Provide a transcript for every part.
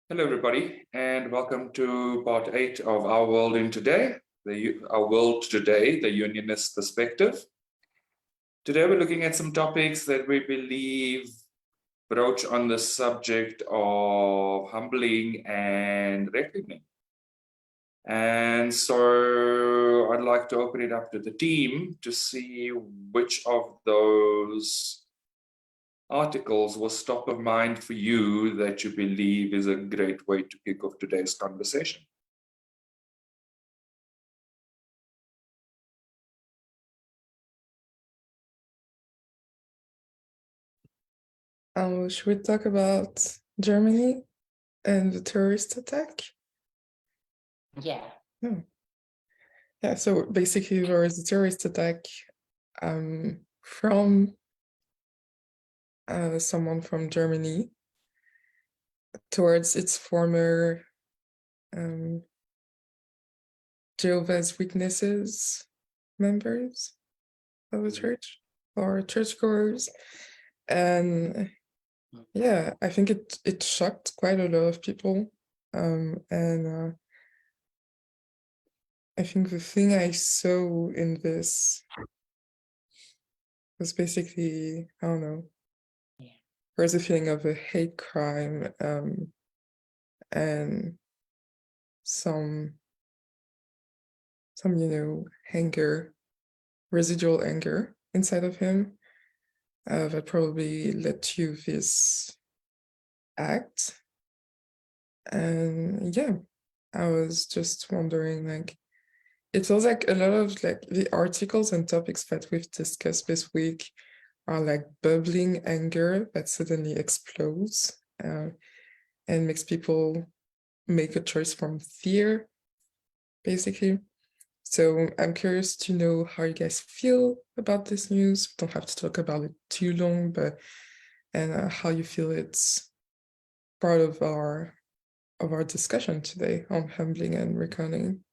Hello, everybody, and welcome to part 8 of Our World in Today, Our World Today, the Unionist Perspective. Today, we're looking at some topics that we believe broach on the subject of humbling and reckoning. And so I'd like to open it up to the team to see which of those articles was top of mind for you that you believe is a great way to kick off today's conversation. Should we talk about Germany and the terrorist attack? Yeah. Yeah, so basically there was a terrorist attack from someone from Germany towards its former Jehovah's Witnesses members of the church or churchgoers. And yeah, I think it shocked quite a lot of people. And I think the thing I saw in this was basically, I don't know, there's a feeling of a hate crime and some anger, residual anger inside of him that probably led to this act. And yeah, I was just wondering, it feels like a lot of the articles and topics that we've discussed this week are like bubbling anger that suddenly explodes and makes people make a choice from fear, basically. So I'm curious to know how you guys feel about this news. We don't have to talk about it too long, but how you feel it's part of our discussion today on humbling and reckoning.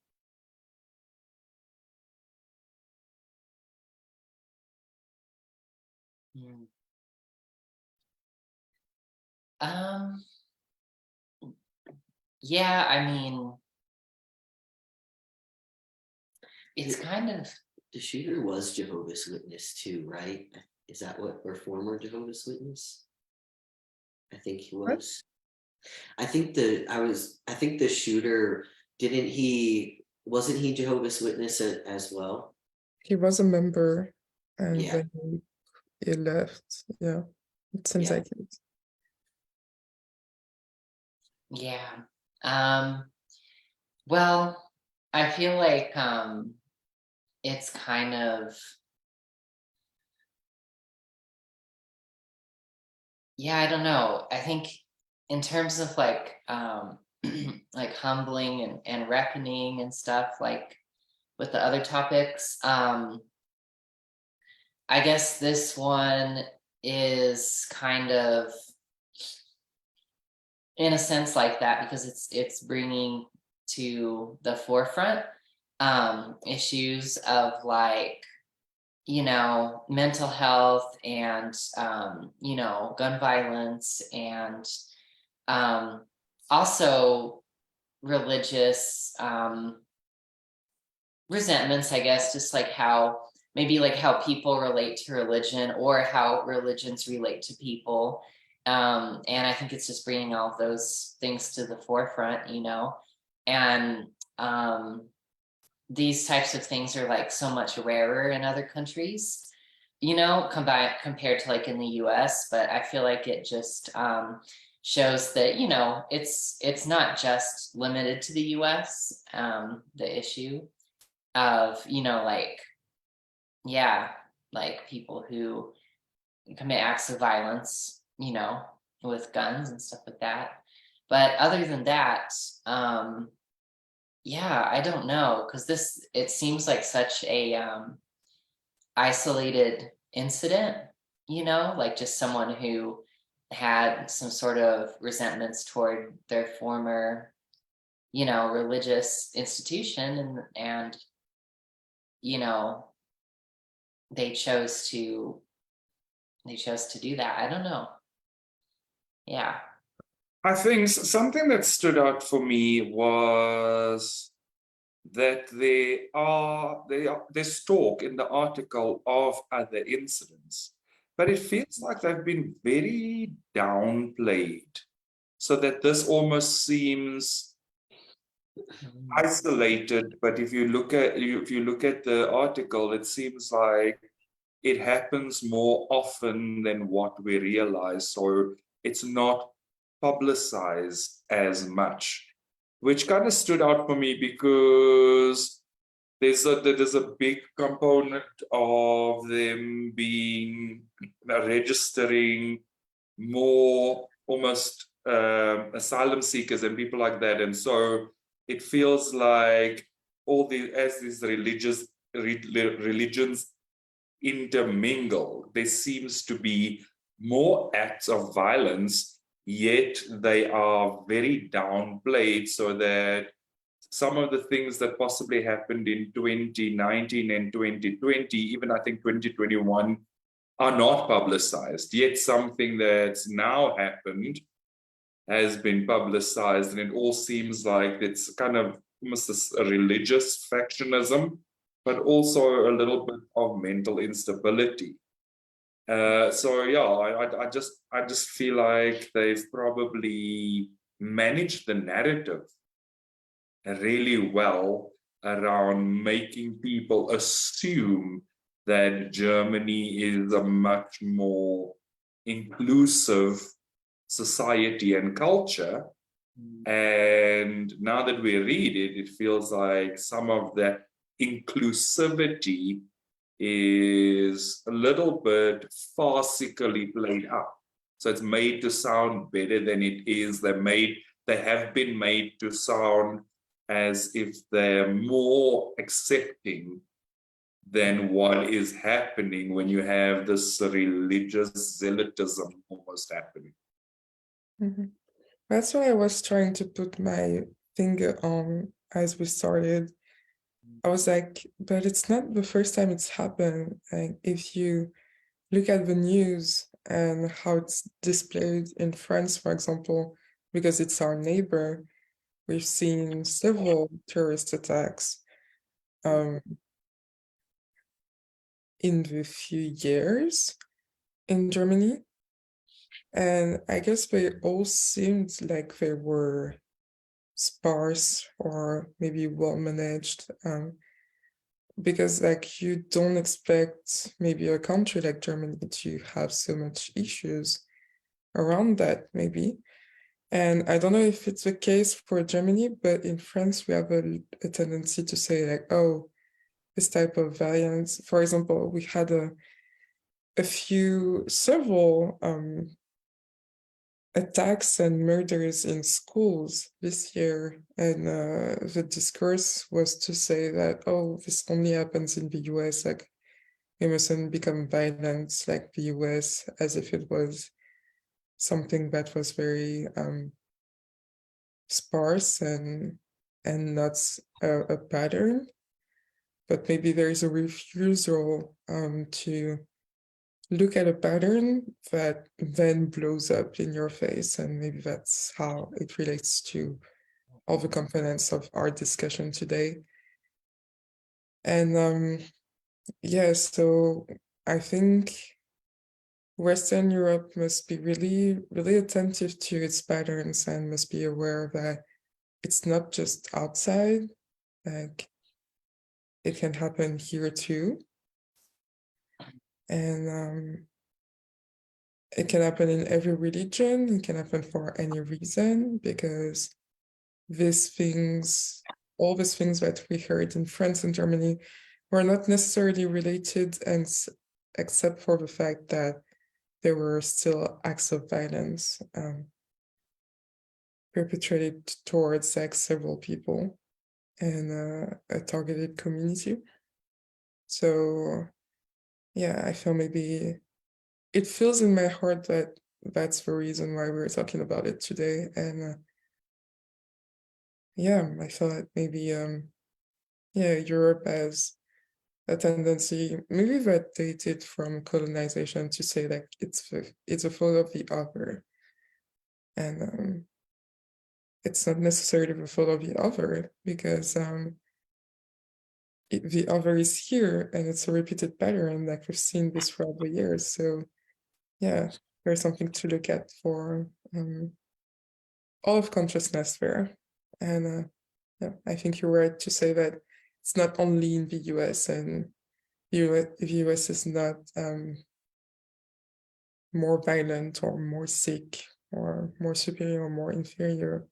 Yeah, I mean, it's kind of, the shooter was Jehovah's Witness too, right? Is that what, or former Jehovah's Witness? I think he was. What? I think the shooter, wasn't he Jehovah's Witness as well? He was a member and Yeah. then he left. Yeah, it seems like it. Yeah. Well, I feel like it's kind of, yeah, I don't know. I think in terms of like like humbling and reckoning and stuff, like with the other topics, I guess this one is kind of in a sense like that because it's bringing to the forefront issues of like, mental health and gun violence and also religious resentments, I guess, just like how people relate to religion or how religions relate to people. And I think it's just bringing all of those things to the forefront, and these types of things are like so much rarer in other countries, compared to like in the US. But I feel like it just shows that, it's not just limited to the US, the issue of, like people who commit acts of violence, with guns and stuff like that. But other than that, yeah, I don't know, because it seems like such a isolated incident, like just someone who had some sort of resentments toward their former, religious institution, and they chose to do that. I don't know. Yeah. I think something that stood out for me was that there's talk in the article of other incidents, but it feels like they've been very downplayed, so that this almost seems isolated. But if you look at the article, it seems like it happens more often than what we realize. So it's not publicized as much, which kind of stood out for me because there's a big component of them being registering more almost asylum seekers and people like that, and so it feels like as these religions intermingle, there seems to be more acts of violence, yet they are very downplayed, so that some of the things that possibly happened in 2019 and 2020, even I think 2021, are not publicized. Yet something that's now happened has been publicized, and it all seems like it's kind of almost this religious factionism, but also a little bit of mental instability. So yeah, I just feel like they've probably managed the narrative really well around making people assume that Germany is a much more inclusive society and culture. And now that we read it, it feels like some of that inclusivity is a little bit farcically played out. So it's made to sound better than it is. They have been made to sound as if they're more accepting than what is happening when you have this religious zealotism almost happening. Mhm. That's what I was trying to put my finger on as we started. I was like, but it's not the first time it's happened. Like, if you look at the news and how it's displayed in France, for example, because it's our neighbor, we've seen several terrorist attacks in the few years in Germany. And I guess they all seemed like they were sparse or maybe well managed, because like you don't expect maybe a country like Germany to have so much issues around that maybe. And I don't know if it's the case for Germany, but in France we have a tendency to say like, oh, this type of violence, for example, we had several attacks and murders in schools this year, and the discourse was to say that, oh, this only happens in the US, like we mustn't become violent like the US, as if it was something that was very sparse and not a pattern. But maybe there is a refusal to look at a pattern that then blows up in your face, and maybe that's how it relates to all the components of our discussion today. And yeah, so I think Western Europe must be really, really attentive to its patterns and must be aware that it's not just outside, like it can happen here too. And it can happen in every religion, it can happen for any reason, because all these things that we heard in France and Germany were not necessarily related, and except for the fact that there were still acts of violence perpetrated towards like several people and a targeted community. So yeah, I feel maybe it feels in my heart that that's the reason why we're talking about it today. And yeah, I feel like maybe Europe has a tendency, maybe that dated from colonization, to say like it's a fault of the other. And it's not necessarily the fault of the other, because the other is here and it's a repeated pattern, like we've seen this throughout the years. So yeah, there's something to look at for all of consciousness there. And yeah, I think you're right to say that it's not only in the US, and the US is not more violent or more sick or more superior or more inferior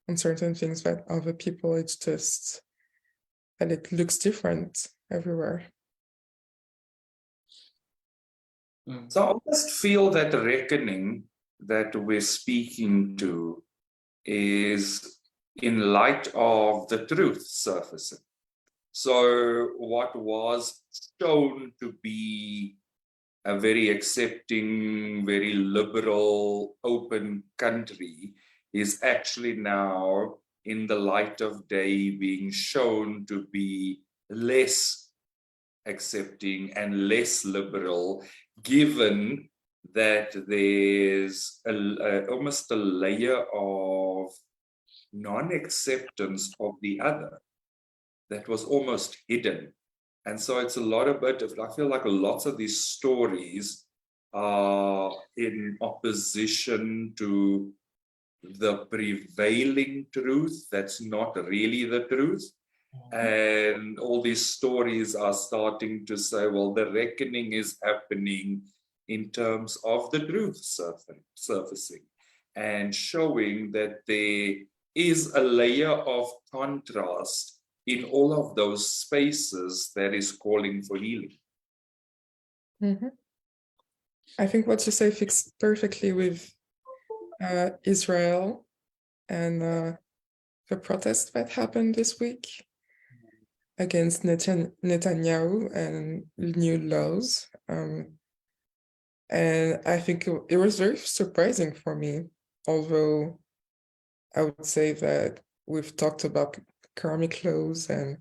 on certain things that other people. It's just that it looks different everywhere. So I almost feel that the reckoning that we're speaking to is in light of the truth surfacing. So what was shown to be a very accepting, very liberal, open country is actually now in the light of day being shown to be less accepting and less liberal, given that there's almost a layer of non-acceptance of the other that was almost hidden. And so it's a lot of it, I feel like lots of these stories are in opposition to the prevailing truth that's not really the truth. And all these stories are starting to say, well, the reckoning is happening in terms of the truth surfacing and showing that there is a layer of contrast in all of those spaces that is calling for healing. Mm-hmm. I think what you say fits perfectly with Israel and the protest that happened this week against Netanyahu and new laws. And I think it was very surprising for me, although I would say that we've talked about karmic laws, and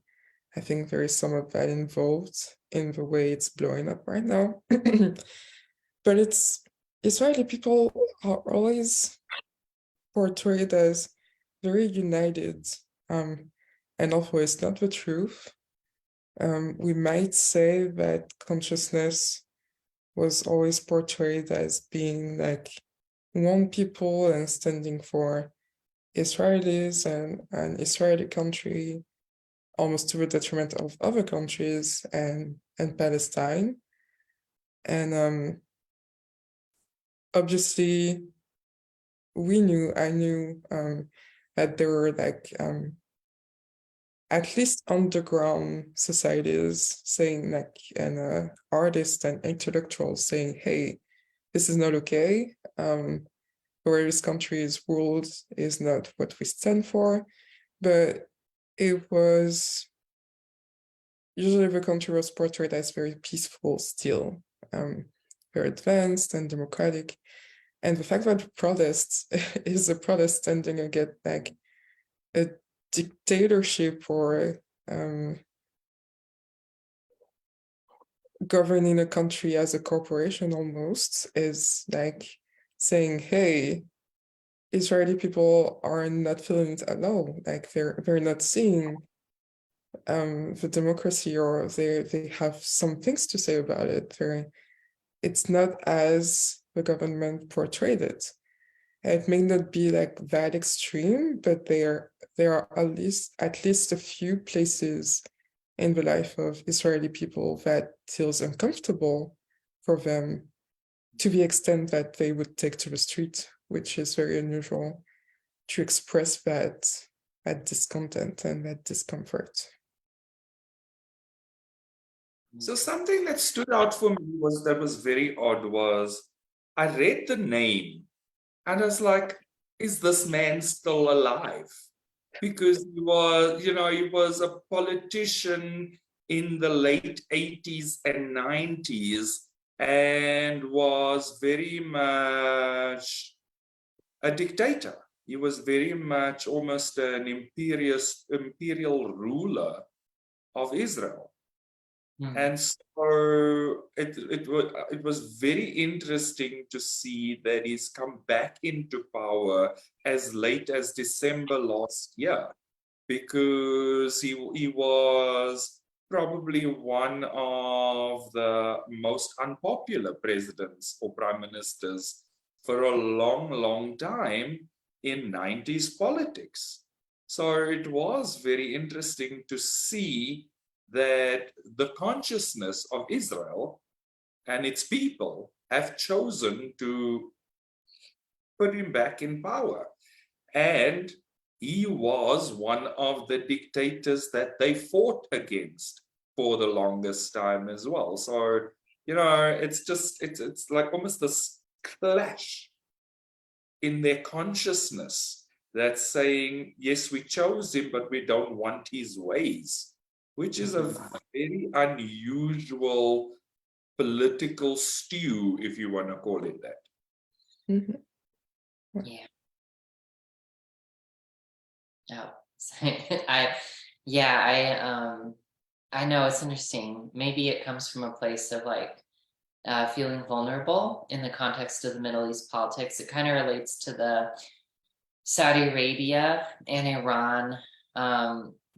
I think there is some of that involved in the way it's blowing up right now. But Israeli people are always portrayed as very united, and although it's not the truth, we might say that consciousness was always portrayed as being like one people and standing for Israelis and an Israeli country, almost to the detriment of other countries and Palestine. And obviously, I knew that there were like at least underground societies saying like, and artists and intellectuals saying, hey, this is not okay. The way this country is ruled is not what we stand for. But it was usually the country was portrayed as very peaceful still, very advanced and democratic. And the fact that protest is a protest standing against like a dictatorship or governing a country as a corporation almost is like saying, hey, Israeli people are not feeling it at all. Like they're not seeing the democracy, or they have some things to say about it. It's not as the government portrayed it. It may not be like that extreme, but there are at least a few places in the life of Israeli people that feels uncomfortable for them, to the extent that they would take to the street, which is very unusual, to express that discontent and that discomfort. So something that stood out for me that was very odd was I read the name and I was like, is this man still alive? Because he was a politician in the late 80s and 90s and was very much a dictator. He was very much almost an imperial ruler of Israel. And so it was very interesting to see that he's come back into power as late as December last year, because he was probably one of the most unpopular presidents or prime ministers for a long, long time in 90s politics. So it was very interesting to see that the consciousness of Israel and its people have chosen to put him back in power. And he was one of the dictators that they fought against for the longest time as well. So, it's like almost this clash in their consciousness that's saying, yes, we chose him, but we don't want his ways, which is a very unusual political stew, if you want to call it that. Yeah. Oh, I know it's interesting. Maybe it comes from a place of like feeling vulnerable in the context of the Middle East politics. It kind of relates to the Saudi Arabia and Iran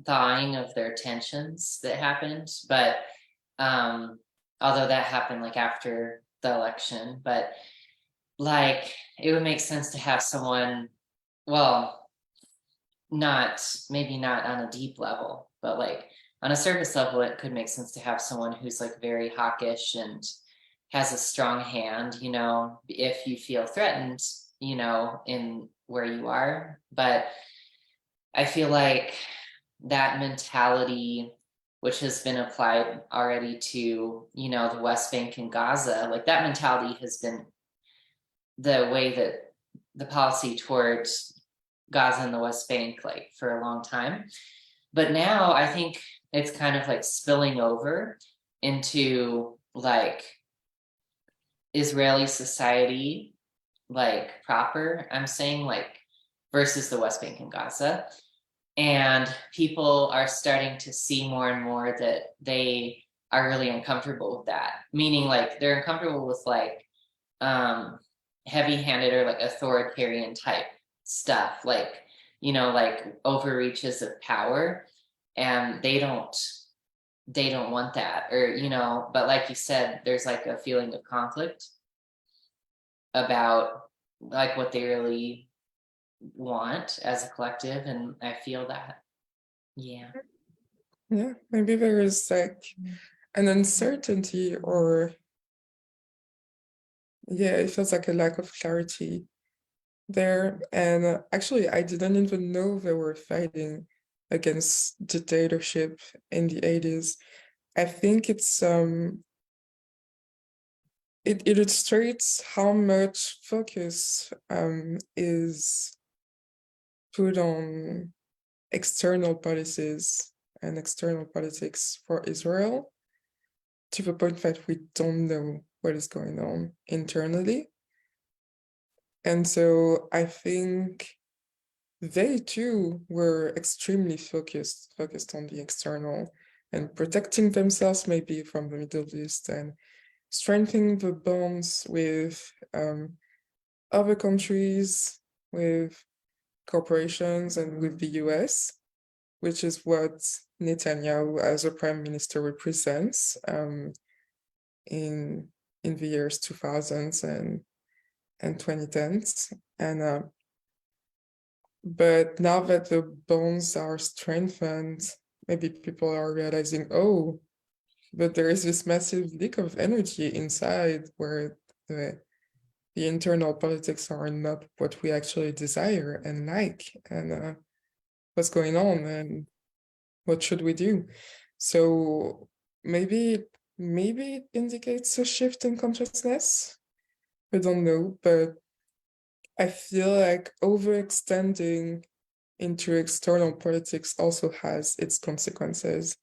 thawing of their tensions that happened. But although that happened like after the election, but like it would make sense to have someone, well, maybe not on a deep level, but like on a surface level, it could make sense to have someone who's like very hawkish and has a strong hand, if you feel threatened, in where you are. But I feel like that mentality, which has been applied already to, the West Bank and Gaza, like that mentality has been the way that the policy towards Gaza and the West Bank, like for a long time. But now I think it's kind of like spilling over into like Israeli society, like proper, I'm saying, like versus the West Bank and Gaza. And people are starting to see more and more that they are really uncomfortable with that. Meaning like they're uncomfortable with like heavy-handed or like authoritarian type stuff, like like overreaches of power, and they don't want that, or but like you said, there's like a feeling of conflict about like what they really want as a collective, and I feel that. Yeah, maybe there is like an uncertainty, or it feels like a lack of clarity there. And actually, I didn't even know they were fighting against dictatorship in the 80s. I think it's it illustrates how much focus is put on external policies and external politics for Israel, to the point that we don't know what is going on internally. And so I think they too were extremely focused on the external and protecting themselves maybe from the Middle East and strengthening the bonds with other countries, with corporations, and with the US, which is what Netanyahu as a prime minister represents in the years 2000s and 2010s. And but now that the bonds are strengthened, maybe people are realizing, oh, but there is this massive leak of energy inside, where the internal politics are not what we actually desire and like, and what's going on and what should we do. So maybe it indicates a shift in consciousness. I don't know, but I feel like overextending into external politics also has its consequences.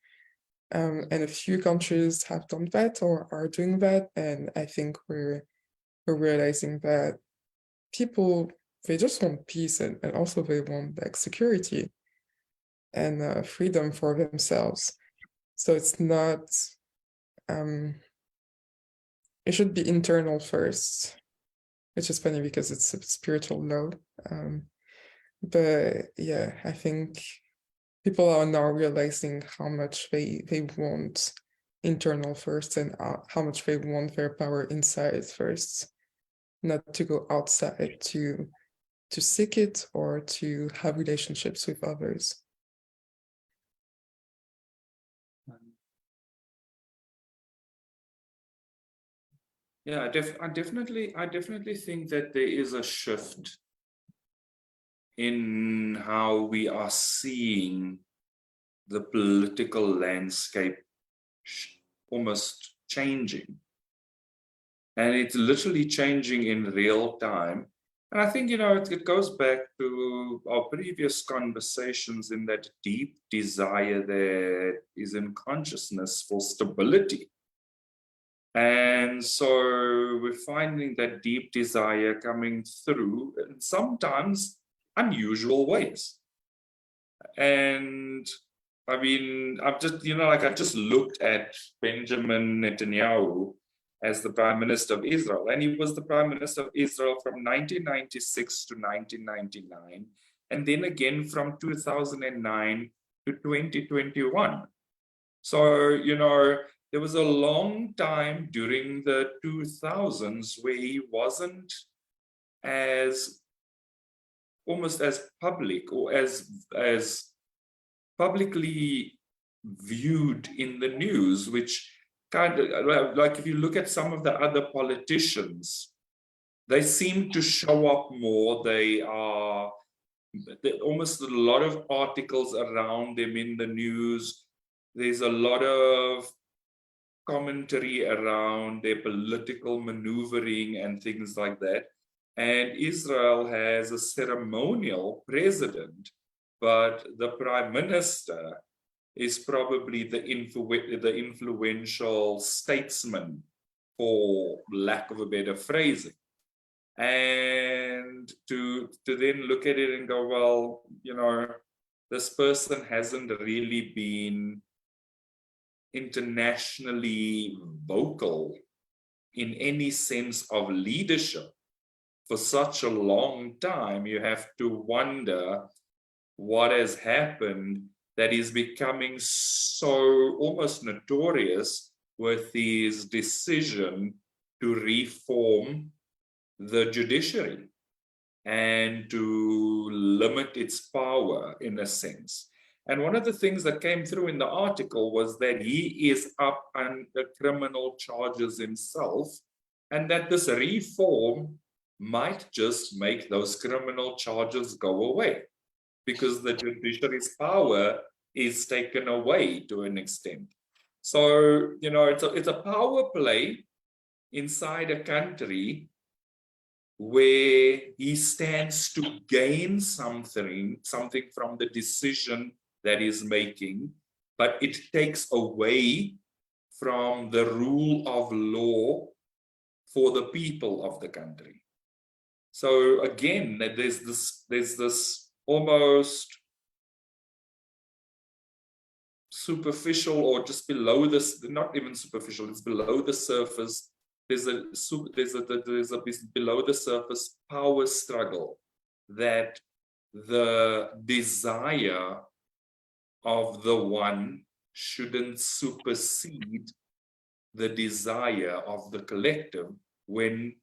And a few countries have done that or are doing that. And I think we're realizing that people, they just want peace, and also they want like security and freedom for themselves. So it's not it should be internal first, which is funny because it's a spiritual law. But yeah, I think people are now realizing how much they want internal first, and how much they want their power inside first, not to go outside to seek it or to have relationships with others. Yeah, I definitely think that there is a shift in how we are seeing the political landscape almost changing. And it's literally changing in real time. And I think, it goes back to our previous conversations in that deep desire that is in consciousness for stability. And so we're finding that deep desire coming through in sometimes unusual ways. And I mean, I've just looked at Benjamin Netanyahu as the Prime Minister of Israel, and he was the Prime Minister of Israel from 1996 to 1999, and then again from 2009 to 2021. So, there was a long time during the 2000s where he wasn't almost as public or as publicly viewed in the news, which kind of, like if you look at some of the other politicians, they seem to show up more. They almost a lot of articles around them in the news. There's a lot of commentary around their political maneuvering and things like that. And Israel has a ceremonial president, but the prime minister is probably the influential statesman, for lack of a better phrasing. And to then look at it and go, well, this person hasn't really been internationally vocal in any sense of leadership for such a long time. You have to wonder what has happened that is becoming so almost notorious with his decision to reform the judiciary and to limit its power in a sense. And one of the things that came through in the article was that he is up under criminal charges himself, and that this reform might just make those criminal charges go away, because the judiciary's power is taken away to an extent. So, it's a power play inside a country where he stands to gain something from the decision that he's making, but it takes away from the rule of law for the people of the country. So again, there's this almost superficial, or just below this, not even superficial, it's below the surface. There's a below the surface power struggle that the desire of the one shouldn't supersede the desire of the collective, when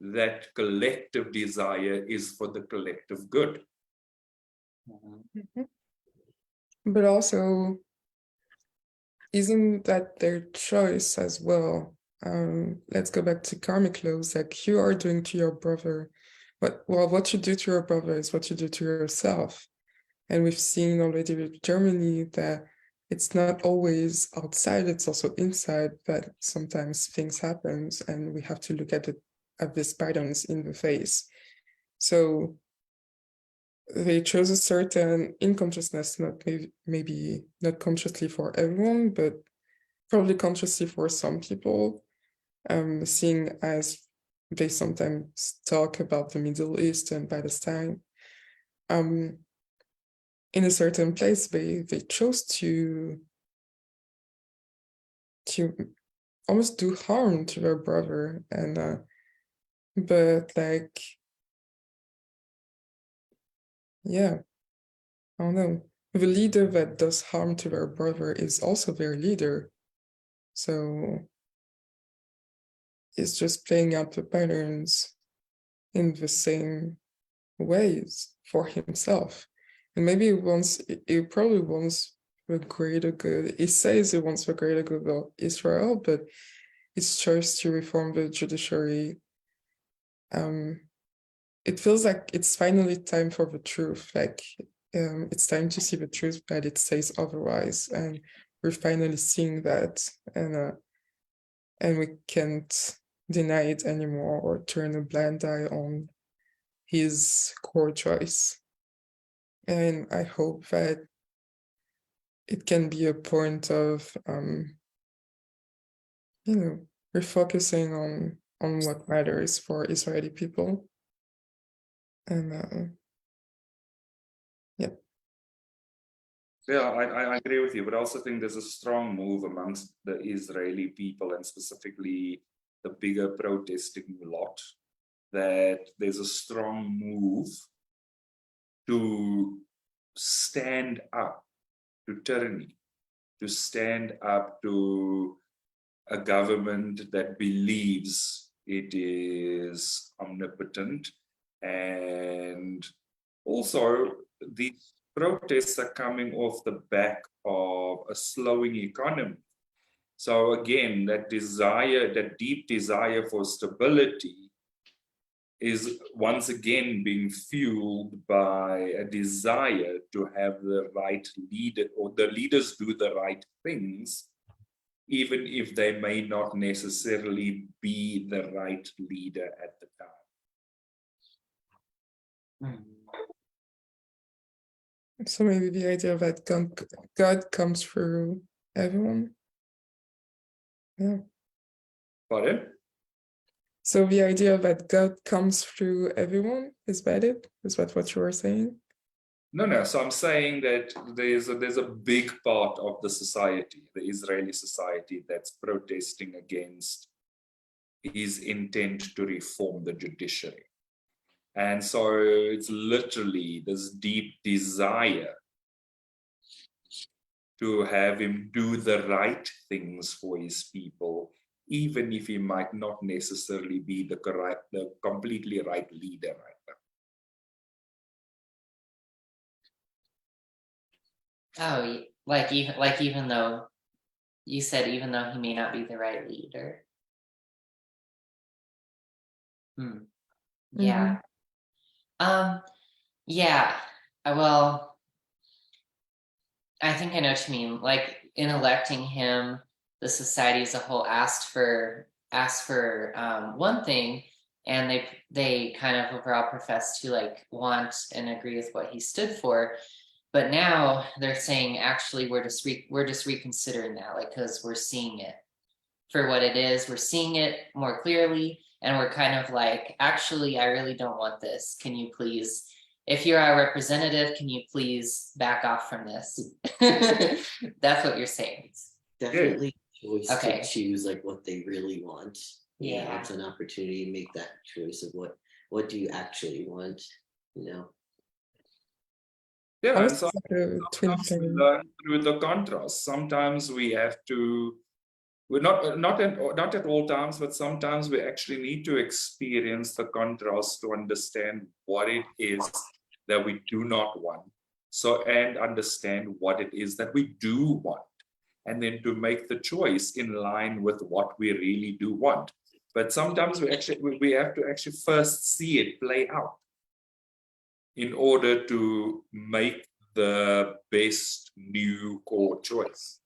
that collective desire is for the collective good. Mm-hmm. But also, isn't that their choice as well? Let's go back to karmic laws. Like, you are doing to your brother, what you do to your brother is what you do to yourself. And we've seen already with Germany that it's not always outside, it's also inside that sometimes things happen, and we have to look at these patterns in the face. So they chose a certain in consciousness, maybe not consciously for everyone, but probably consciously for some people, seeing as they sometimes talk about the Middle East and Palestine. In a certain place, they chose to almost do harm to their brother, and but like, yeah, I don't know. The leader that does harm to their brother is also their leader, so it's just playing out the patterns in the same ways for himself. And maybe he probably wants the greater good. He says he wants the greater good of Israel, but his choice to reform the judiciary, it feels like it's finally time for the truth. Like it's time to see the truth, but it says otherwise, and we're finally seeing that, and we can't deny it anymore or turn a blind eye on his core choice. And I hope that it can be a point of refocusing on what matters for Israeli people. And Yeah, I agree with you, but I also think there's a strong move amongst the Israeli people, and specifically the bigger protesting lot, that there's a strong move to stand up to tyranny, to stand up to a government that believes it is omnipotent. And also these protests are coming off the back of a slowing economy. So again, that desire, that deep desire for stability is once again being fueled by a desire to have the right leader, or the leaders do the right things, even if they may not necessarily be the right leader at the time. so maybe the idea that God comes through everyone. Yeah. Pardon? So the idea that God comes through everyone, is that it? Is that what you were saying? No. So I'm saying that there's a big part of the society, the Israeli society, that's protesting against his intent to reform the judiciary. And so it's literally this deep desire to have him do the right things for his people, even if he might not necessarily be the completely right leader right now. Oh, even though you said even though he may not be the right leader. Yeah. Yeah. Well, I think I know what you mean. Like in electing him, the society as a whole asked for one thing, and they kind of overall professed to like want and agree with what he stood for. But now they're saying actually we're just reconsidering that, like, because we're seeing it for what it is. We're seeing it more clearly, and we're kind of like, actually, I really don't want this. Can you please, if you're our representative, can you please back off from this? That's what you're saying. Definitely choice Okay. to choose like what they really want. Yeah. It's an opportunity to make that choice of what do you actually want, you know. Yeah, and so Like a twin sometimes we flame. learn through the contrast. Sometimes we have to, we're not at all times, but sometimes we actually need to experience the contrast to understand what it is that we do not want. So, and understand what it is that we do want, and then to make the choice in line with what we really do want. But sometimes we have to actually first see it play out in order to make the best new core choice.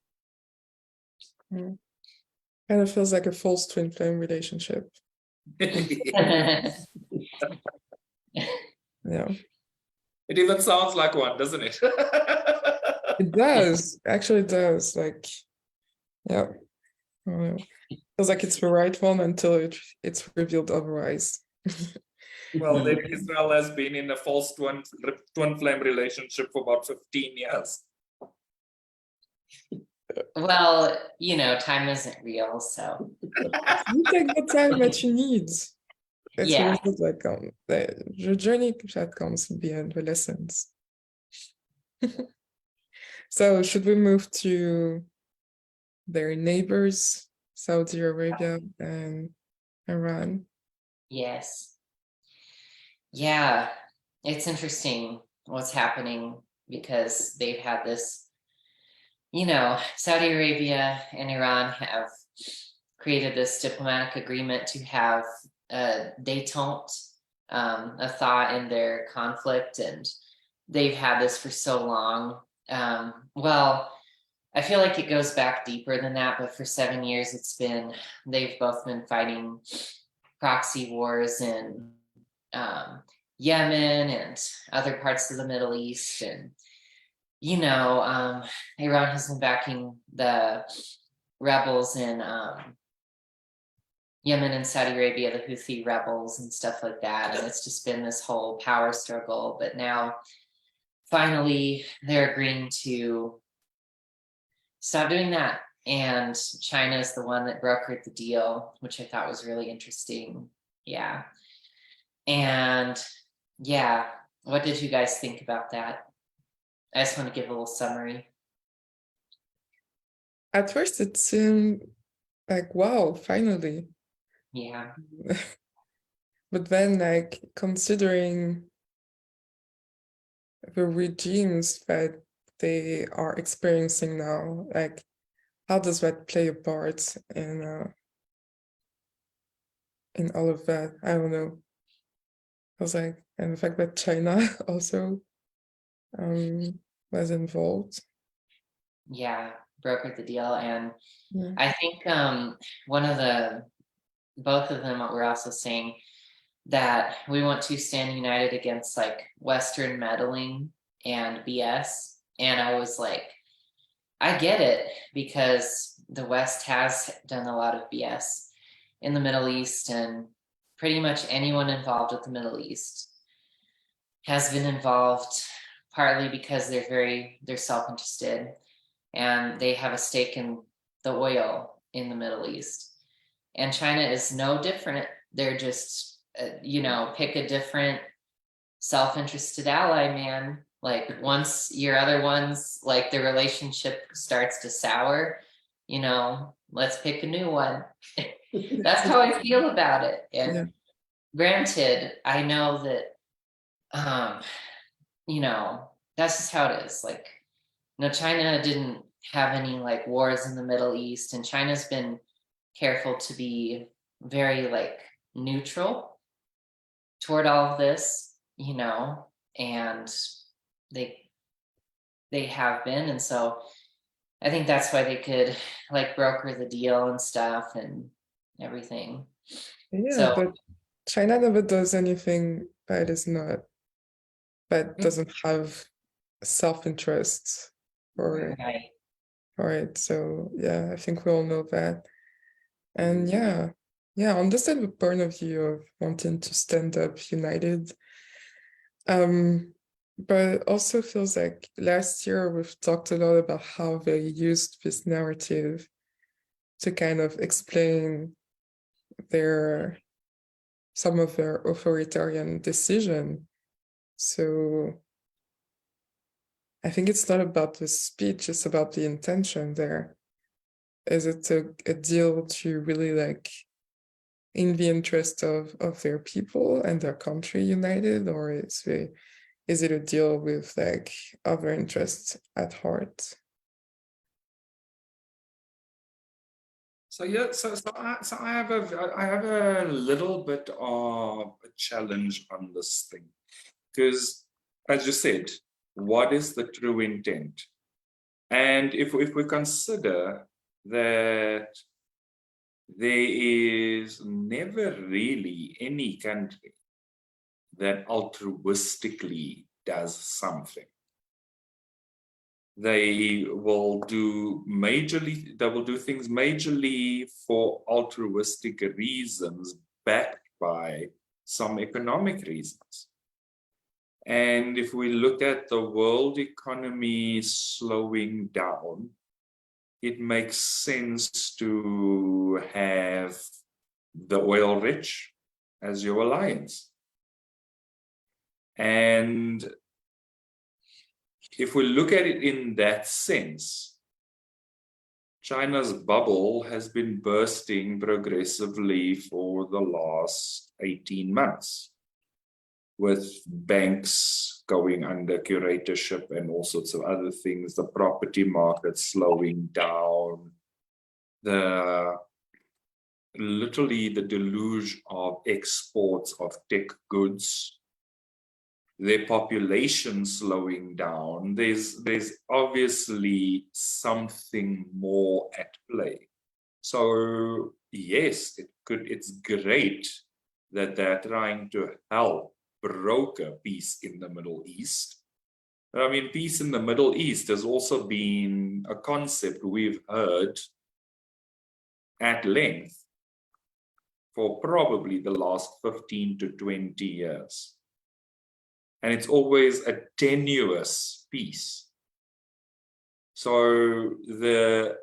Kind of feels like a false twin flame relationship. Yeah. Yeah. It even sounds like one, doesn't it? It does. Actually, it does. Like, yeah. I don't know. Feels like it's the right one until it's revealed otherwise. Well, then Israel has been in a false twin flame relationship for about 15 years. Well, time isn't real, so You take the time that you need. It's yeah. worth it, like the journey that comes in the end, the lessons. So should we move to their neighbors, Saudi Arabia and Iran? Yes. Yeah, it's interesting what's happening because they've had this, Saudi Arabia and Iran have created this diplomatic agreement to have a détente, a thaw in their conflict, and they've had this for so long. Well, I feel like it goes back deeper than that, but for 7 years they've both been fighting proxy wars in Yemen and other parts of the Middle East. And, Iran has been backing the rebels in Yemen and Saudi Arabia, the Houthi rebels and stuff like that. And it's just been this whole power struggle. But now, finally, they're agreeing to stop doing that. And China is the one that brokered the deal, which I thought was really interesting. Yeah. And yeah, what did you guys think about that? I just want to give a little summary. At first, it seemed like, wow, finally. Yeah. But then, like, considering the regimes that they are experiencing now, like, how does that play a part in all of that? I don't know. I was like, and the fact that China also was involved. Yeah, brokered the deal. And Yeah. I think both of them were also saying that we want to stand united against like Western meddling and BS. And I was like, I get it, because the West has done a lot of BS in the Middle East, and pretty much anyone involved with the Middle East has been involved partly because they're self-interested and they have a stake in the oil in the Middle East. And China is no different. They're just, pick a different self-interested ally, man. Like once your other ones, like the relationship starts to sour, let's pick a new one. That's how I feel about it. And Yeah. granted, I know that, that's just how it is. Like, China didn't have any like wars in the Middle East, and China's been careful to be very like neutral toward all of this, and they have been. And so I think that's why they could like broker the deal and stuff and everything. Yeah, So but China never does anything that doesn't have self-interest for right. it. So yeah, I think we all know that. And yeah, I understand the point of view of wanting to stand up united. But it also feels like last year we've talked a lot about how they used this narrative to kind of explain some of their authoritarian decision. So I think it's not about the speech, it's about the intention there. Is it a deal to really like in the interest of their people and their country united, or is it a deal with like other interests at heart? So yeah, so I have a little bit of a challenge on this thing, because as you said, what is the true intent? And if we consider that there is never really any country that altruistically does something. They will do things majorly for altruistic reasons, backed by some economic reasons. And if we look at the world economy slowing down, it makes sense to have the oil rich as your alliance. And if we look at it in that sense, China's bubble has been bursting progressively for the last 18 months, with banks going under curatorship and all sorts of other things, the property market slowing down, literally the deluge of exports of tech goods, their population slowing down. There's obviously something more at play. So yes, it's great that they're trying to help broker peace in the Middle East. I mean, peace in the Middle East has also been a concept we've heard at length for probably the last 15 to 20 years. And it's always a tenuous peace. So the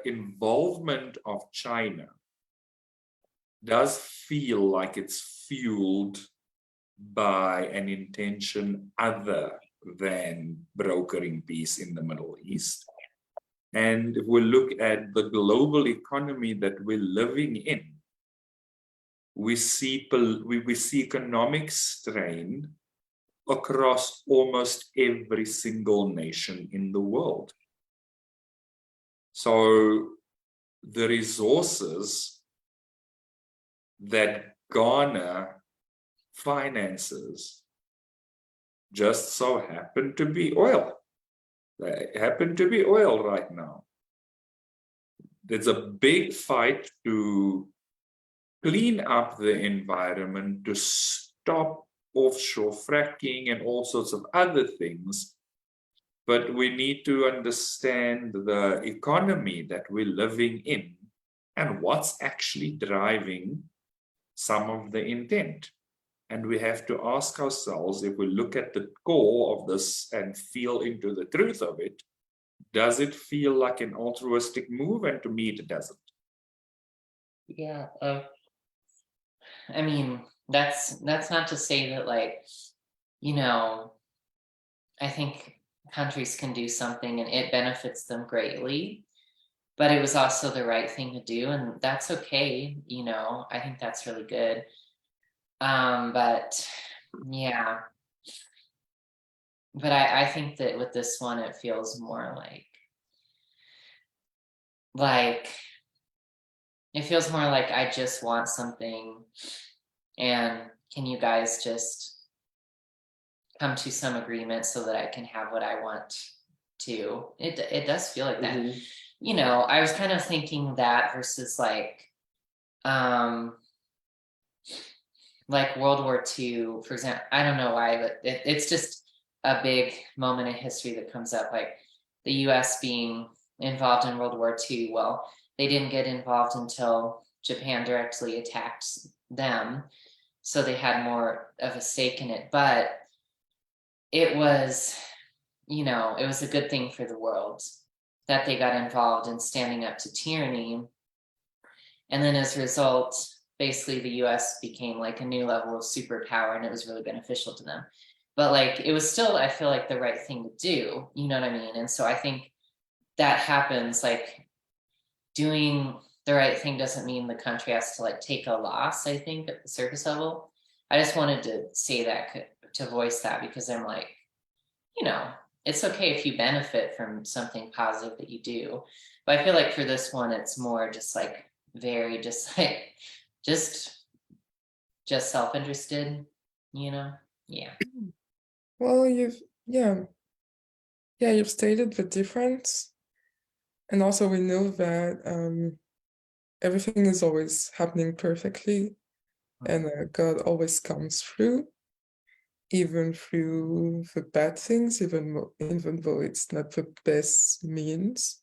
involvement of China does feel like it's fueled by an intention other than brokering peace in the Middle East. And if we look at the global economy that we're living in, we see economic strain across almost every single nation in the world. So the resources that garner finances just so happen to be oil. They happen to be oil right now. There's a big fight to clean up the environment, to stop offshore fracking and all sorts of other things. But we need to understand the economy that we're living in and what's actually driving some of the intent. And we have to ask ourselves, if we look at the core of this and feel into the truth of it, does it feel like an altruistic move? And to me, it doesn't. Yeah. I mean, that's not to say that, like, you know, I think countries can do something and it benefits them greatly, but it was also the right thing to do, and that's okay. You know, I think that's really good. But yeah, but I think that with this one, it feels more like it feels more like I just want something, and can you guys just come to some agreement so that I can have what I want to. It does feel like that. Mhm. You know, I was kind of thinking that versus like World War II, for example. I don't know why, but it's just a big moment in history that comes up, like the US being involved in World War II. Well, they didn't get involved until Japan directly attacked them, so they had more of a stake in it. But it was, you know, it was a good thing for the world that they got involved in standing up to tyranny. And then as a result, basically the US became like a new level of superpower, and it was really beneficial to them. But like, it was still, I feel like, the right thing to do, you know what I mean? And so I think that happens, like, doing the right thing doesn't mean the country has to like take a loss, I think, at the surface level. I just wanted to say that, to voice that, because I'm like, you know, it's okay if you benefit from something positive that you do. But I feel like for this one, it's more just like very just self-interested, you know? Yeah. Well, you've stated the difference. And also we know that everything is always happening perfectly, and God always comes through, even through the bad things, even though it's not the best means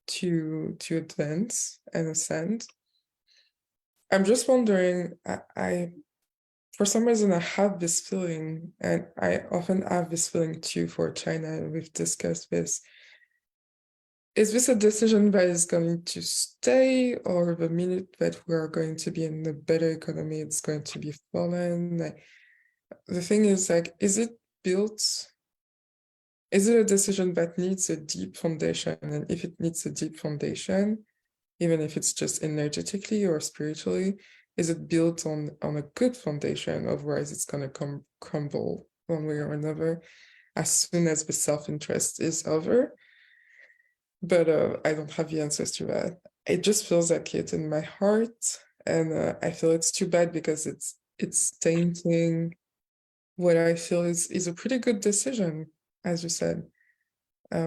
to advance and ascend. I'm just wondering, I for some reason I have this feeling, and I often have this feeling too for China, and we've discussed this. is this a decision that is going to stay, or the minute that we are going to be in a better economy, it's going to be fallen? Like, the thing is, like, is it built? Is it a decision that needs a deep foundation? And if it needs a deep foundation, even if it's just energetically or spiritually, is it built on a good foundation? Otherwise, it's going to crumble one way or another as soon as the self-interest is over. But I don't have the answers to that. It just feels like it in my heart, and I feel it's too bad because it's tainting what I feel is a pretty good decision, as you said. But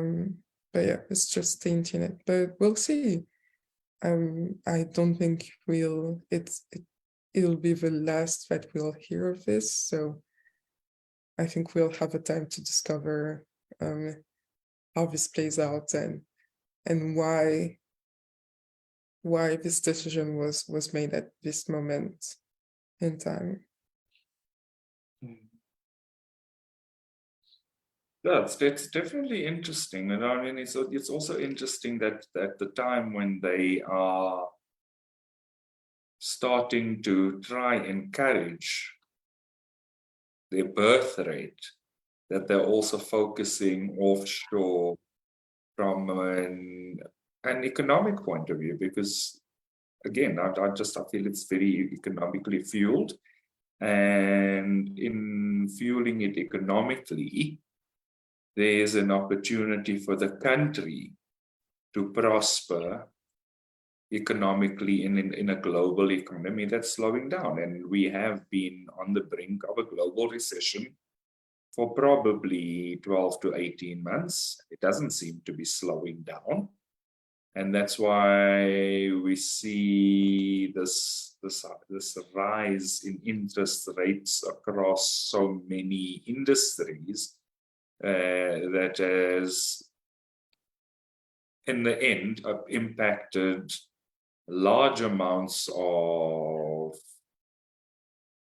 yeah, it's just tainting it. But we'll see. I don't think it'll be the last that we'll hear of this. So I think we'll have a time to discover how this plays out and why this decision was made at this moment in time. Yeah, it's definitely interesting, and I mean it's also interesting that at the time when they are starting to try and encourage their birth rate, that they're also focusing offshore from an economic point of view, because again, I feel it's very economically fueled, and in fueling it economically, there's an opportunity for the country to prosper economically in a global economy that's slowing down. And we have been on the brink of a global recession for probably 12 to 18 months. It doesn't seem to be slowing down. And that's why we see this rise in interest rates across so many industries that has, in the end, impacted large amounts of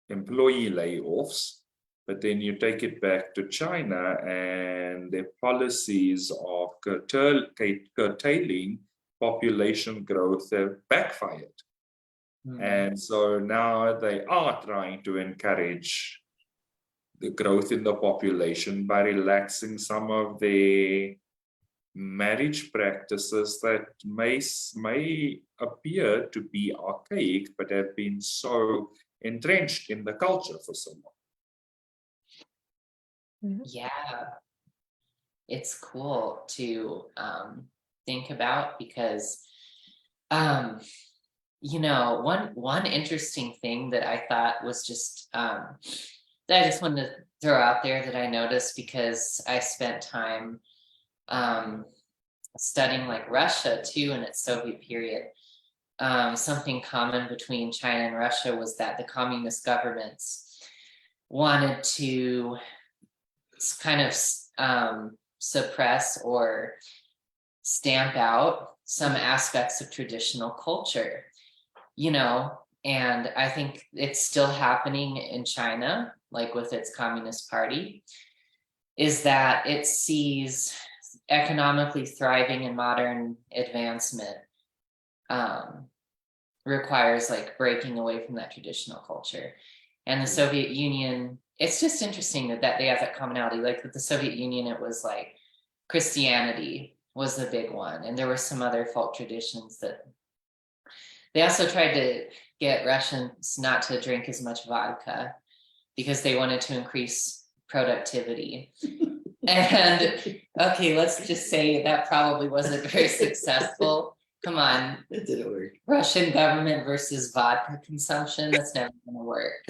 employee layoffs. But then you take it back to China, and their policies of curtailing population growth have backfired. And so now they are trying to encourage the growth in the population by relaxing some of the marriage practices that may appear to be archaic, but have been so entrenched in the culture for so long. Yeah, it's cool to think about, because you know, one interesting thing that I thought was just that I just wanted to throw out there that I noticed, because I spent time studying like Russia too in its Soviet period. Something common between China and Russia was that the communist governments wanted to kind of suppress or stamp out some aspects of traditional culture, you know, and I think it's still happening in China, like with its Communist Party, is that it sees economically thriving and modern advancement requires like breaking away from that traditional culture. And the Soviet Union, it's just interesting that they have that commonality. Like with the Soviet Union, it was like Christianity was the big one, and there were some other folk traditions that they also tried to get Russians not to drink as much vodka because they wanted to increase productivity. And okay, let's just say that probably wasn't very successful. Come on, It didn't work. Russian government versus vodka consumption, that's never gonna work.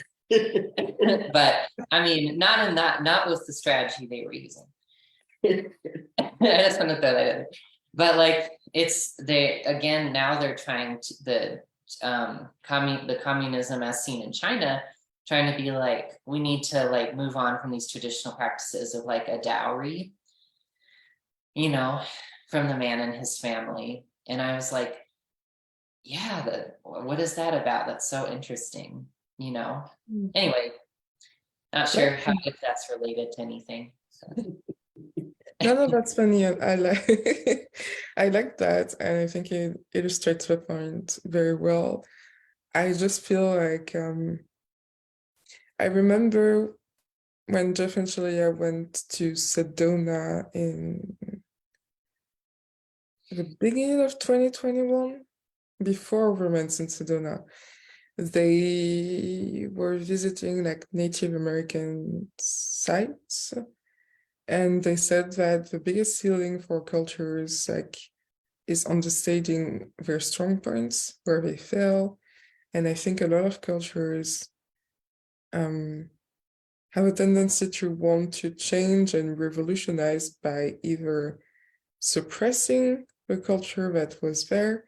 But I mean, not with the strategy they were using. I just want to throw that in. But like now they're trying to the communism as seen in China, trying to be like, we need to like move on from these traditional practices of like a dowry, you know, from the man and his family. And I was like, yeah, what is that about? That's so interesting, you know. Anyway, not sure if that's related to anything. So. No, that's funny. I like I like that, and I think it illustrates the point very well. I just feel like I remember when Jeff and Shaleia went to Sedona in the beginning of 2021, before Romance in Sedona. They were visiting like Native American sites, and they said that the biggest healing for cultures like is understanding their strong points, where they fail. And I think a lot of cultures have a tendency to want to change and revolutionize by either suppressing the culture that was there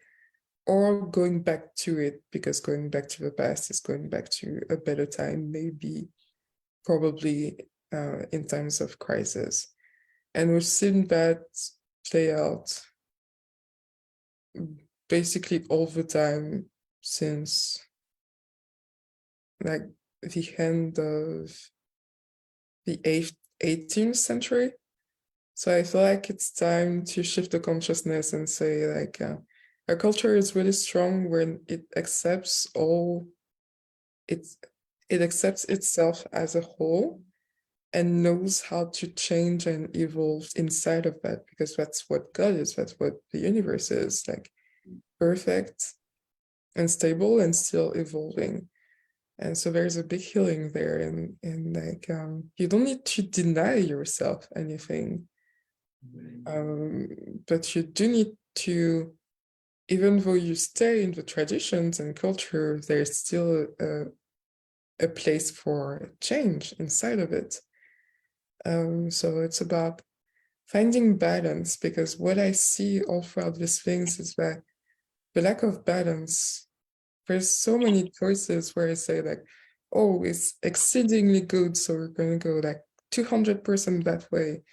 or going back to it, because going back to the past is going back to a better time, maybe, probably in times of crisis. And we've seen that play out basically all the time since like the end of the 18th century. So I feel like it's time to shift the consciousness and say like a culture is really strong when it accepts all it accepts itself as a whole and knows how to change and evolve inside of that, because that's what God is, that's what the universe is, like perfect and stable and still evolving. And so there's a big healing there, and like you don't need to deny yourself anything, but you do need to, even though you stay in the traditions and culture, there's still a place for change inside of it. So it's about finding balance, because what I see all throughout these things is that the lack of balance, there's so many choices where I say like, oh, it's exceedingly good, so we're going to go like 200% that way.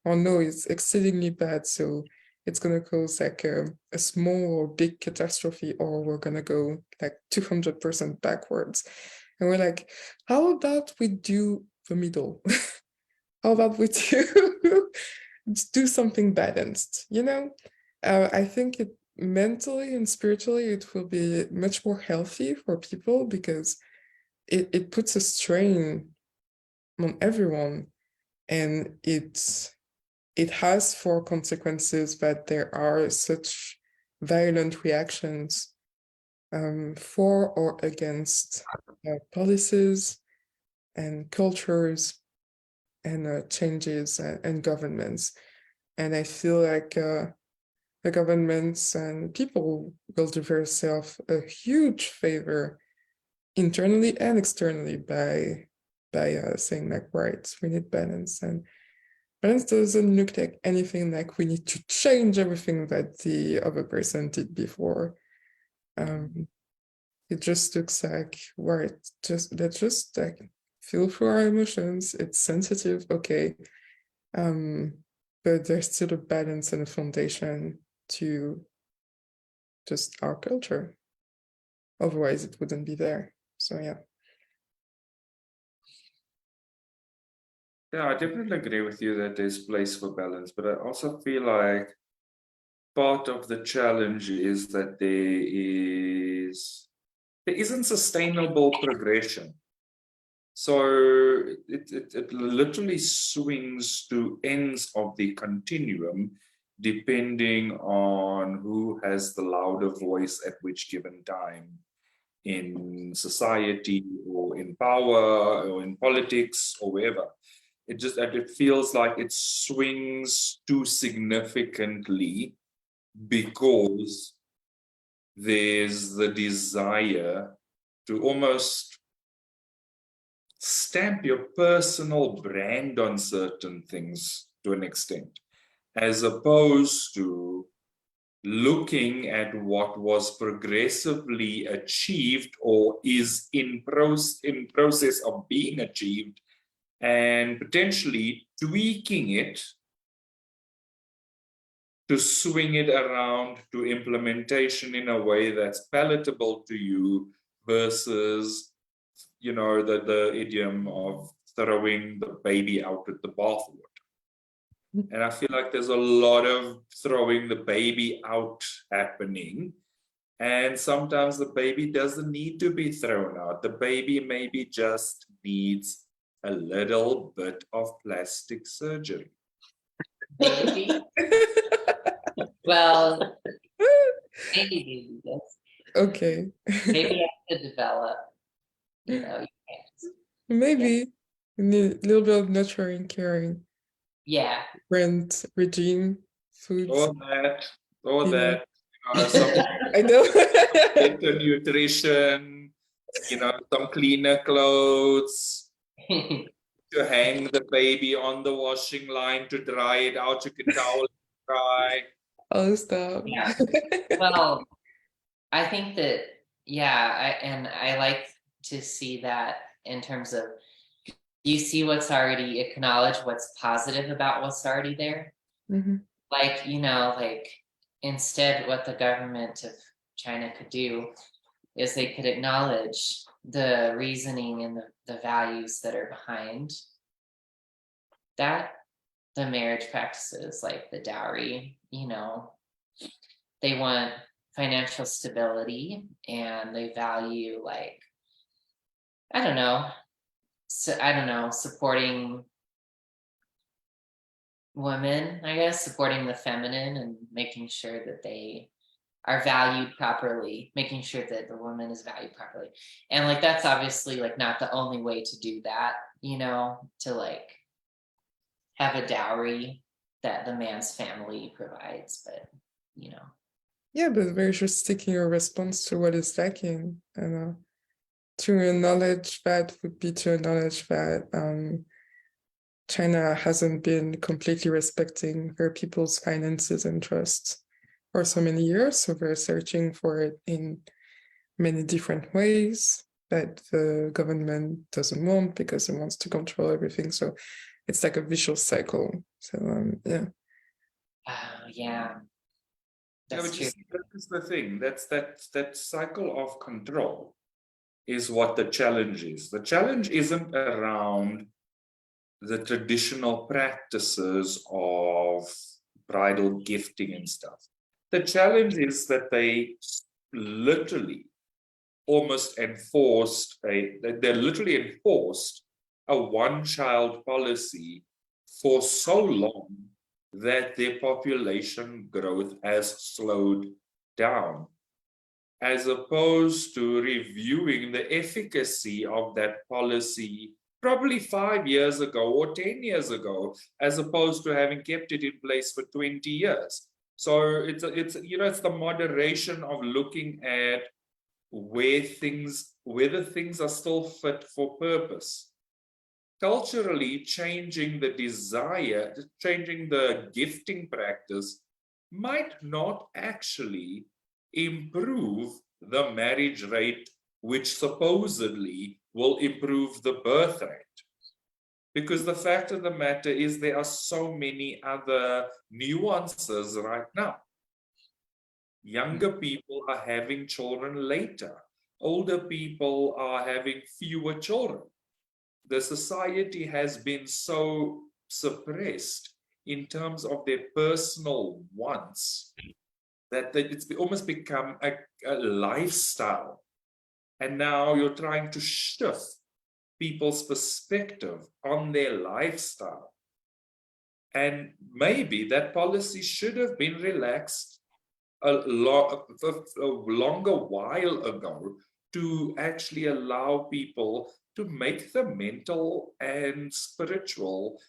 Or no, it's exceedingly bad, so it's going to cause like a small or big catastrophe, or we're going to go like 200% backwards. And we're like, how about we do the middle? How about we do something balanced, you know? I think it mentally and spiritually, it will be much more healthy for people, because it puts a strain on everyone, and it has for consequences that there are such violent reactions for or against policies and cultures and changes and governments. And I feel like the governments and people will do themselves a huge favor internally and externally by saying like, right, we need balance. And balance doesn't look like anything like we need to change everything that the other person did before. It just looks like, right, let's just like feel through our emotions. It's sensitive, okay. But there's still a balance and a foundation to just our culture. Otherwise, it wouldn't be there. So yeah. Yeah, I definitely agree with you that there's place for balance, but I also feel like part of the challenge is that there isn't sustainable progression. So it literally swings to ends of the continuum depending on who has the louder voice at which given time in society or in power or in politics or wherever. It feels like it swings too significantly because there's the desire to almost stamp your personal brand on certain things to an extent, as opposed to looking at what was progressively achieved or is in process of being achieved and potentially tweaking it to swing it around to implementation in a way that's palatable to you versus, you know, the idiom of throwing the baby out with the bathwater. And I feel like there's a lot of throwing the baby out happening. And sometimes the baby doesn't need to be thrown out. The baby maybe just needs a little bit of plastic surgery. Maybe. Well, maybe yes. Okay. Maybe you have to develop. You know, you can't. Maybe need a little bit of nurturing, caring, Yeah. rent, regime, foods. Or that, or Yeah. that, some I know. better nutrition, some cleaner clothes, to hang the baby on the washing line to dry it out. You can towel it dry. Oh, stop. Yeah. Well, I think that, yeah, I like to see that in terms of you see what's already, acknowledge what's positive about what's already there. Mhm. Like, like instead what the government of China could do is they could acknowledge the reasoning and the values that are behind that, the marriage practices like the dowry, they want financial stability and they value like, I don't know, supporting women, I guess, supporting the feminine and making sure that they are valued properly, making sure that the woman is valued properly. And like that's obviously like not the only way to do that, to like have a dowry that the man's family provides, but Yeah, but we're just taking a response to what is lacking. And to acknowledge that would be to acknowledge that China hasn't been completely respecting her people's finances and trusts for so many years. So we're searching for it in many different ways that the government doesn't want because it wants to control everything. So it's like a vicious cycle. So yeah. Yeah. That's true. That is the thing. That's that cycle of control is what the challenge is. The challenge isn't around the traditional practices of bridal gifting and stuff. The challenge is that they literally almost enforced they literally enforced a one-child policy for so long that their population growth has slowed down, as opposed to reviewing the efficacy of that policy probably 5 years ago or 10 years ago, as opposed to having kept it in place for 20 years. So it's the moderation of looking at whether things are still fit for purpose. Culturally, changing the gifting practice might not actually improve the marriage rate, which supposedly will improve the birth rate. Because the fact of the matter is there are so many other nuances right now. Younger people are having children later. Older people are having fewer children. The society has been so suppressed in terms of their personal wants that it's almost become a lifestyle. And now you're trying to shift people's perspective on their lifestyle. And maybe that policy should have been relaxed a longer while ago to actually allow people to make the mental and spiritual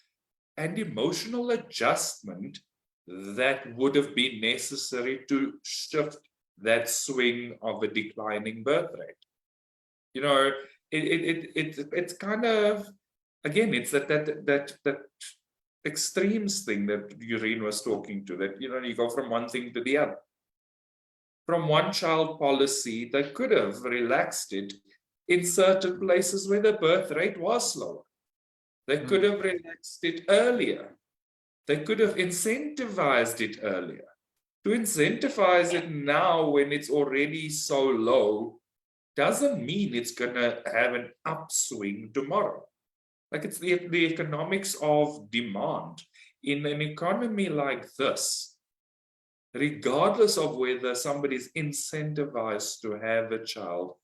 and emotional adjustment that would have been necessary to shift that swing of a declining birth rate. It's kind of, again, it's that extremes thing that Eurene was talking to, that you go from one thing to the other. From one-child policy, they could have relaxed it in certain places where the birth rate was lower. They could have relaxed it earlier. They could have incentivized it earlier. To incentivize it now when it's already so low doesn't mean it's going to have an upswing tomorrow. Like, it's the economics of demand. in an economy like this, regardless of whether somebody's incentivized to have a child,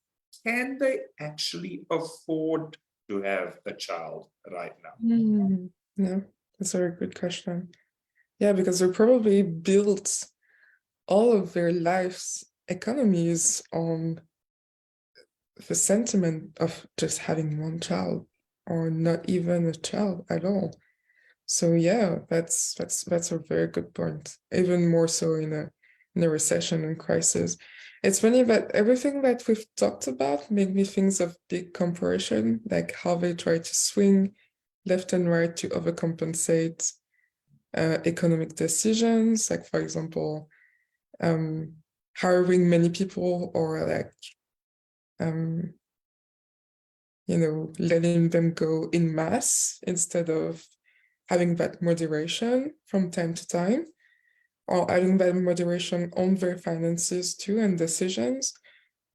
can they actually afford to have a child right now? Yeah, that's a very good question. Yeah, because they probably built all of their lives' economies on the sentiment of just having one child or not even a child at all. So yeah, that's a very good point. Even more so in a recession and crisis. It's funny that everything that we've talked about made me think of big corporation, like how they try to swing left and right to overcompensate economic decisions, like for example, hiring many people or like letting them go in mass instead of having that moderation from time to time, or having that moderation on their finances too and decisions,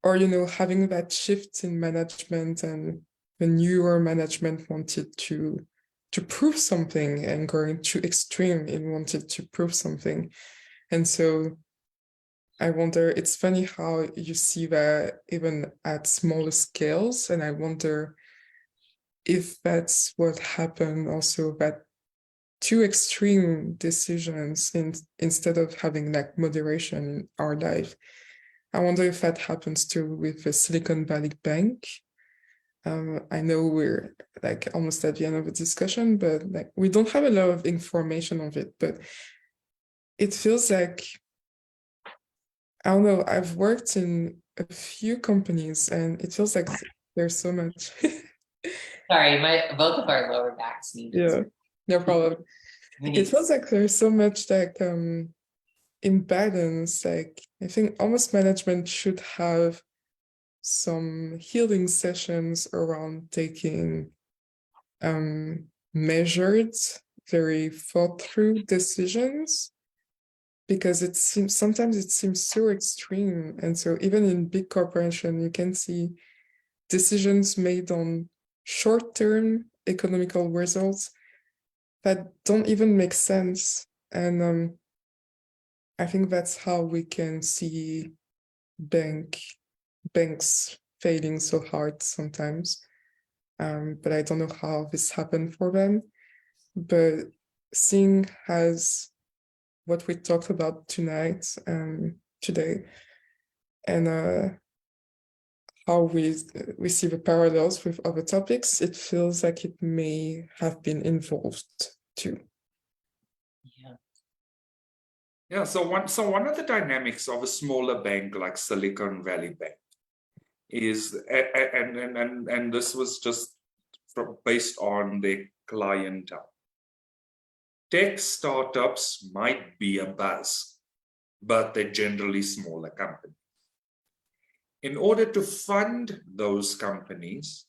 or having that shift in management and the newer management wanted to prove something and going too extreme in wanted to prove something. And so I wonder, it's funny how you see that even at smaller scales, and I wonder if that's what happened also, that too extreme decisions instead of having like moderation in our life. I wonder if that happens too with the Silicon Valley Bank. I know we're like almost at the end of the discussion, but like we don't have a lot of information on it, but it feels like, I don't know, I've worked in a few companies and it feels like there's so much. Sorry, both of our lower backs need Yeah, no problem. It feels like there's so much like imbalance. Like I think almost management should have some healing sessions around taking measured, very thought through decisions, because sometimes it seems so extreme. And so even in big corporation, you can see decisions made on short-term economical results that don't even make sense. And I think that's how we can see banks failing so hard sometimes. But I don't know how this happened for them. But seeing as what we talked about tonight, today, and how we see the parallels with other topics, it feels like it may have been involved too. Yeah. Yeah, so one of the dynamics of a smaller bank like Silicon Valley Bank is, and this was just based on their clientele. Tech startups might be a buzz, but they're generally smaller companies. In order to fund those companies,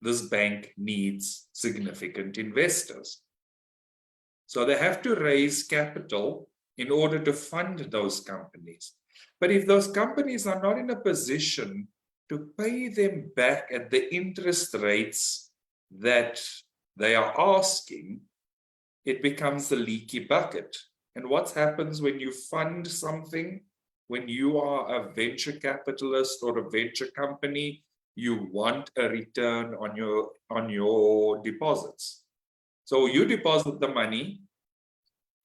this bank needs significant investors. So they have to raise capital in order to fund those companies. But if those companies are not in a position to pay them back at the interest rates that they are asking, it becomes a leaky bucket. And what happens when you fund something? When you are a venture capitalist or a venture company, you want a return on your deposits. So you deposit the money,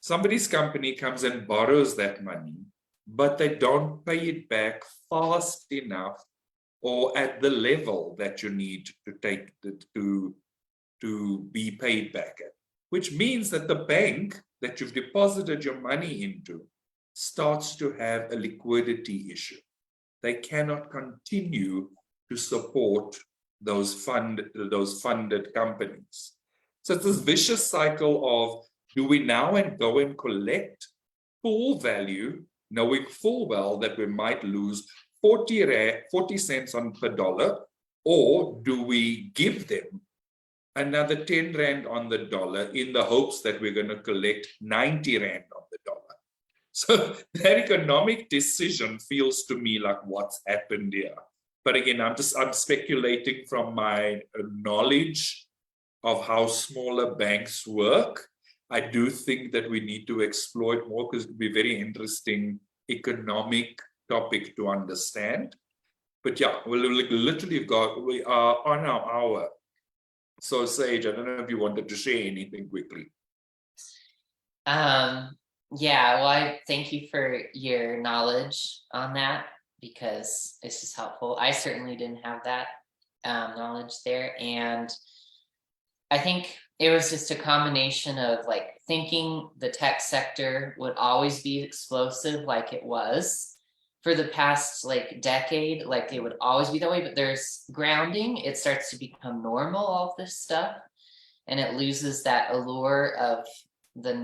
somebody's company comes and borrows that money, but they don't pay it back fast enough or at the level that you need to take to be paid back at, which means that the bank that you've deposited your money into starts to have a liquidity issue. They cannot continue to support those funded companies. So it's this vicious cycle of, do we now go and collect full value, knowing full well that we might lose 40 cents on per dollar, or do we give them another 10 Rand on the dollar in the hopes that we're going to collect 90 Rand on the dollar? So that economic decision feels to me like what's happened here. But again, I'm speculating from my knowledge of how smaller banks work. I do think that we need to explore it more because it would be a very interesting economic topic to understand. But yeah, we are on our hour. So Sage, I don't know if you wanted to share anything quickly. Yeah, well, I thank you for your knowledge on that because it's just helpful. I certainly didn't have that knowledge there. And I think it was just a combination of like thinking the tech sector would always be explosive like it was for the past like decade, like it would always be that way, but there's grounding, it starts to become normal, all of this stuff, and it loses that allure of the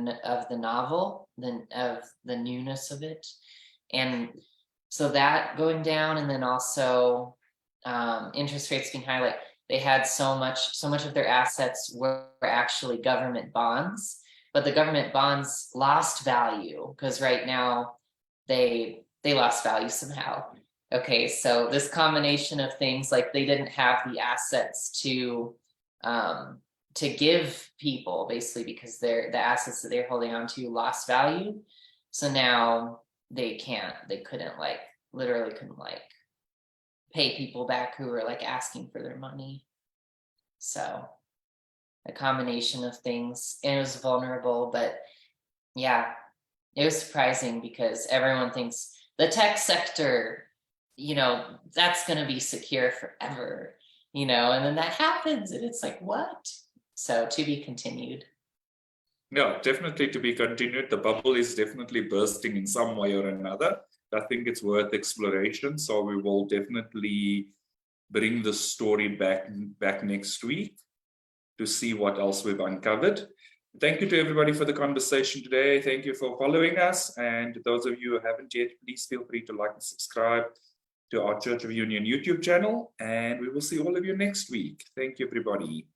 novel, of the newness of it. And so that going down, and then also interest rates being high, like they had so much of their assets were actually government bonds, but the government bonds lost value because right now they lost value somehow. Okay, so this combination of things, like they didn't have the assets to give people, basically, because the assets that they're holding on to lost value. So now they couldn't literally couldn't pay people back who were like asking for their money. So a combination of things, and it was vulnerable, but yeah, it was surprising because everyone thinks the tech sector, that's going to be secure forever, and then that happens and it's like, what? So to be continued. No, definitely to be continued. The bubble is definitely bursting in some way or another. I think it's worth exploration. So we will definitely bring the story back next week to see what else we've uncovered. Thank you to everybody for the conversation today. Thank you for following us. And those of you who haven't yet, please feel free to like and subscribe to our Church of Union YouTube channel. And we will see all of you next week. Thank you, everybody.